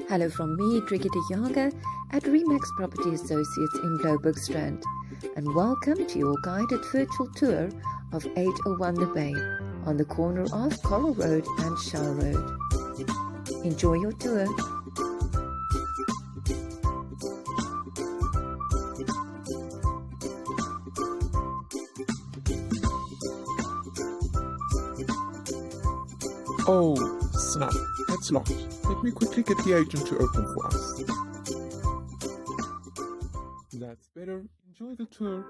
Hello from me, Drickie de Jager at Remax Property Associates in Bloubergstrand, and welcome to your guided virtual tour of 801 The Bay on the corner of Coral Road and Shell Road. Enjoy your tour. Oh, snap, it's locked. Let me quickly get the agent to open for us. That's better. Enjoy the tour.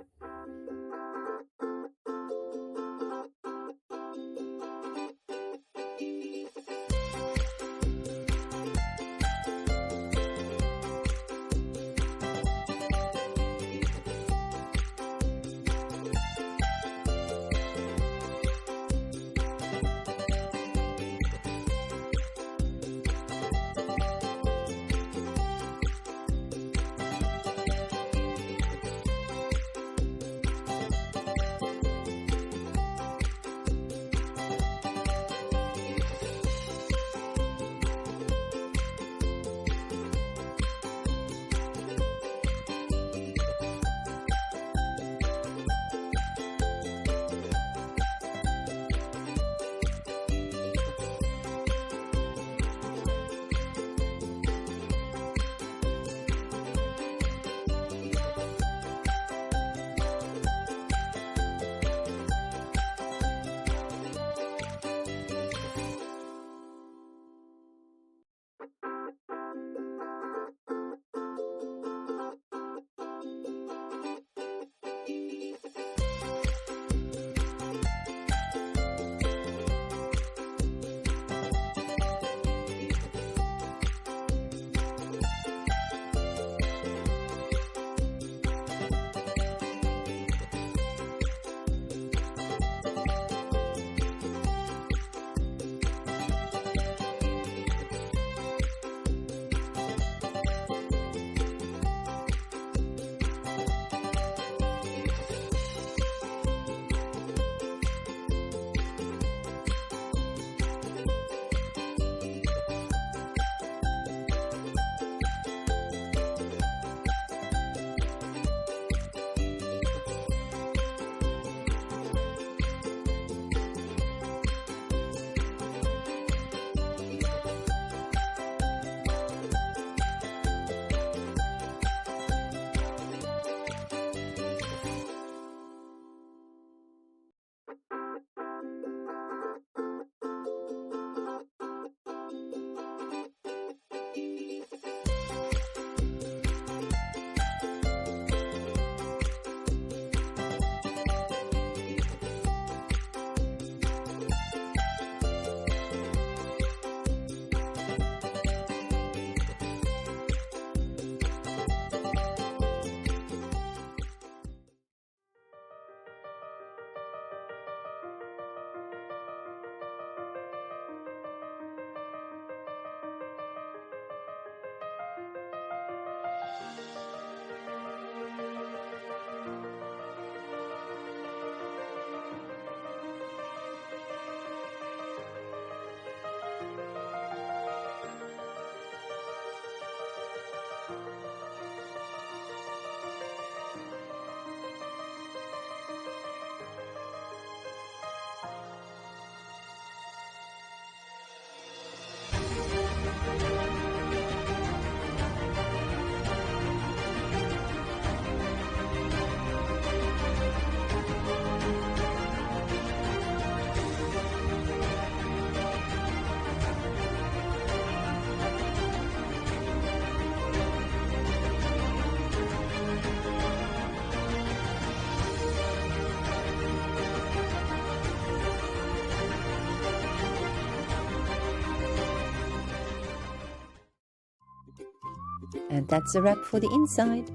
And that's a wrap for the inside.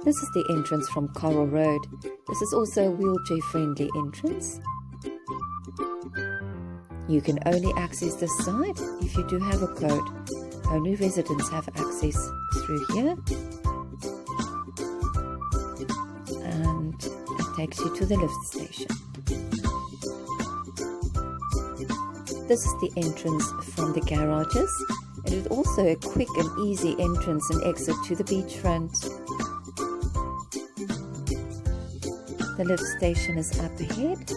This is the entrance from Coral Road. This is also a wheelchair-friendly entrance. You can only access this side if you do have a code. Only residents have access through here. And it takes you to the lift station. This is the entrance from the garages. It is also a quick and easy entrance and exit to the beachfront. The lift station is up ahead.